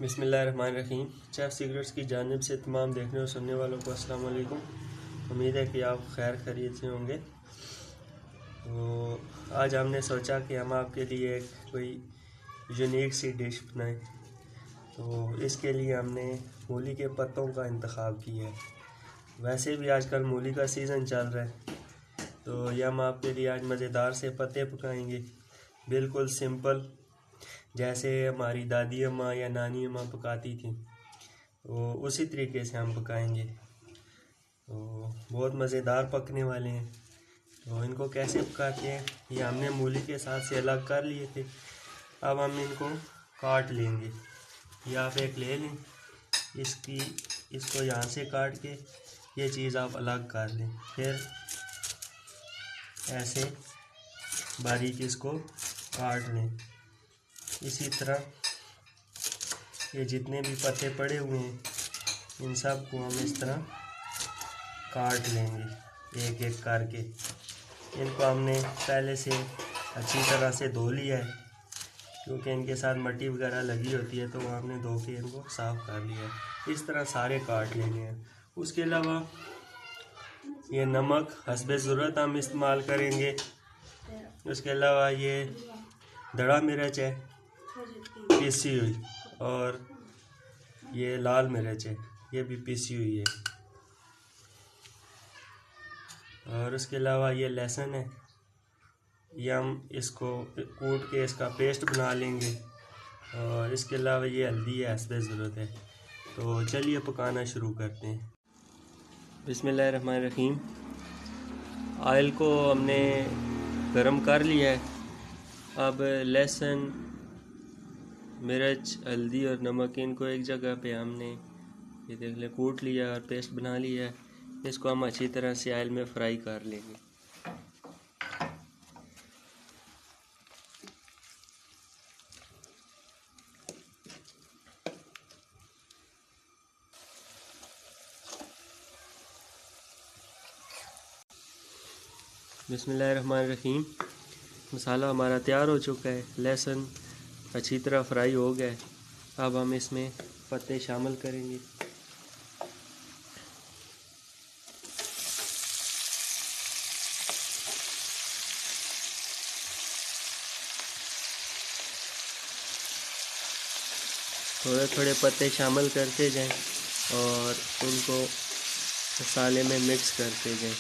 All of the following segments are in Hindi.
बिस्मिल्लाहिर्रहमानिर्रहीम। चेफ सीक्रेट्स की जानिब से तमाम देखने और सुनने वालों को अस्सलाम वालेकुम। उम्मीद है कि आप खैर खैरियत से होंगे। तो आज हमने सोचा कि हम आपके लिए एक कोई यूनिक सी डिश बनाएं। तो इसके लिए हमने मूली के पत्तों का इंतखाब किया है। वैसे भी आजकल मूली का सीज़न चल रहा है, तो ये हम आपके लिए आज मज़ेदार से पत्ते पकाएंगे, बिल्कुल सिंपल, जैसे हमारी दादी अम्मा या नानी अम्मा पकाती थी, तो उसी तरीके से हम पकाएंगे। तो बहुत मज़ेदार पकने वाले हैं। तो इनको कैसे पकाते हैं, ये हमने मूली के साथ से अलग कर लिए थे। अब हम इनको काट लेंगे। ये आप एक ले लें, इसको यहाँ से काट के ये चीज़ आप अलग कर लें। फिर ऐसे बारीक इसको काट लें। इसी तरह ये जितने भी पत्ते पड़े हुए हैं, इन सब को हम इस तरह काट लेंगे एक एक करके। इनको हमने पहले से अच्छी तरह से धो लिया है, क्योंकि इनके साथ मिट्टी वगैरह लगी होती है, तो हमने धो के इनको साफ़ कर लिया है। इस तरह सारे काट लेने हैं। उसके अलावा ये नमक हस्बे ज़रूरत हम इस्तेमाल करेंगे। उसके अलावा ये दड़ा मिर्च है पीसी हुई, और ये लाल मिर्च है, ये भी पीसी हुई है। और उसके अलावा ये लहसुन है, ये हम इसको कूट के इसका पेस्ट बना लेंगे। और इसके अलावा ये हल्दी है, हस्बे ज़रूरत है। तो चलिए पकाना शुरू करते हैं। बिस्मिल्लाहिर्रहमानिर्रहीम। ऑयल को हमने गरम कर लिया है। अब लहसुन, मिर्च, हल्दी और नमक, इनको एक जगह पे हमने ये देख लें कूट लिया और पेस्ट बना लिया है। इसको हम अच्छी तरह से ऑयल में फ्राई कर लेंगे। बिस्मिल्लाहिर्रहमानिर्रहीम। मसाला हमारा तैयार हो चुका है। लहसुन अच्छी तरह फ्राई हो गया है। अब हम इसमें पत्ते शामिल करेंगे। थोड़े थोड़े पत्ते शामिल करते जाएं और उनको मसाले में मिक्स करते जाएं।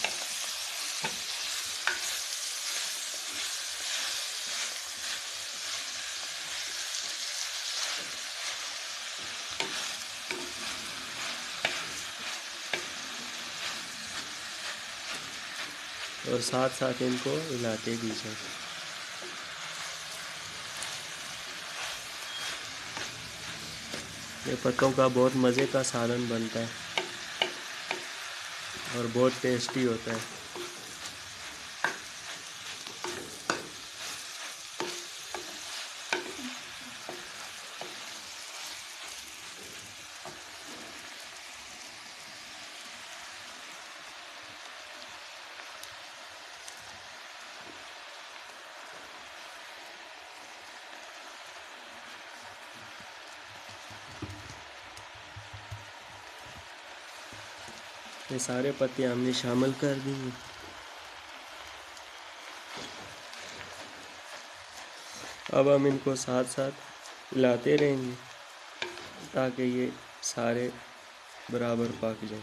और साथ साथ इनको हिलाते भी जाएं। ये पत्तों का बहुत मज़े का सालन बनता है और बहुत टेस्टी होता है। ये सारे पत्ते हमने शामिल कर दिए। अब हम इनको साथ साथ हिलाते रहेंगे ताकि ये सारे बराबर पक जाएं।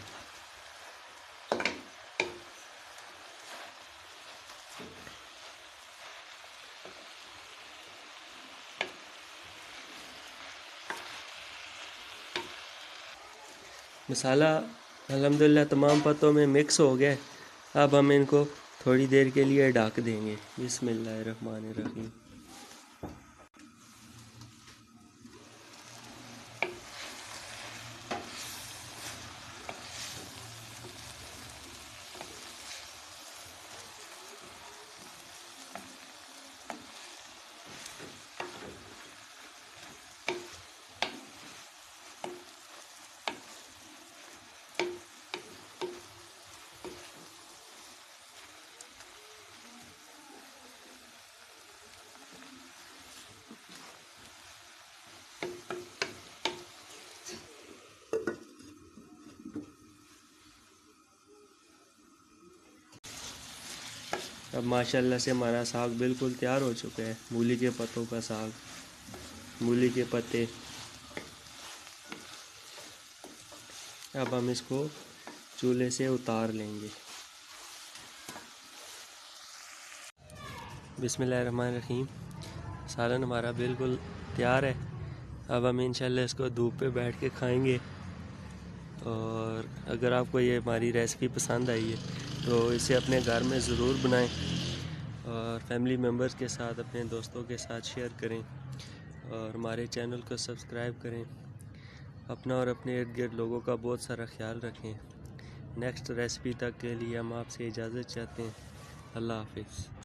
मसाला अल्हम्दुलिल्लाह तमाम पत्तों में मिक्स हो गया। अब हम इनको थोड़ी देर के लिए ढक देंगे। बिस्मिल्लाहिर्रहमानिर्रहीम। अब माशाल्लाह से हमारा साग बिल्कुल तैयार हो चुका है। मूली के पत्तों का साग, मूली के पत्ते। अब हम इसको चूल्हे से उतार लेंगे। बिस्मिल्लाहिर्रहमानिर्रहीम। सालन हमारा बिल्कुल तैयार है। अब हम इंशाल्लाह इसको धूप पे बैठ के खाएंगे। और अगर आपको ये हमारी रेसिपी पसंद आई है तो इसे अपने घर में ज़रूर बनाएं और फैमिली मेम्बर्स के साथ, अपने दोस्तों के साथ शेयर करें और हमारे चैनल को सब्सक्राइब करें। अपना और अपने इर्द गिर्द लोगों का बहुत सारा ख्याल रखें। नेक्स्ट रेसिपी तक के लिए हम आपसे इजाज़त चाहते हैं। अल्लाह हाफिज़।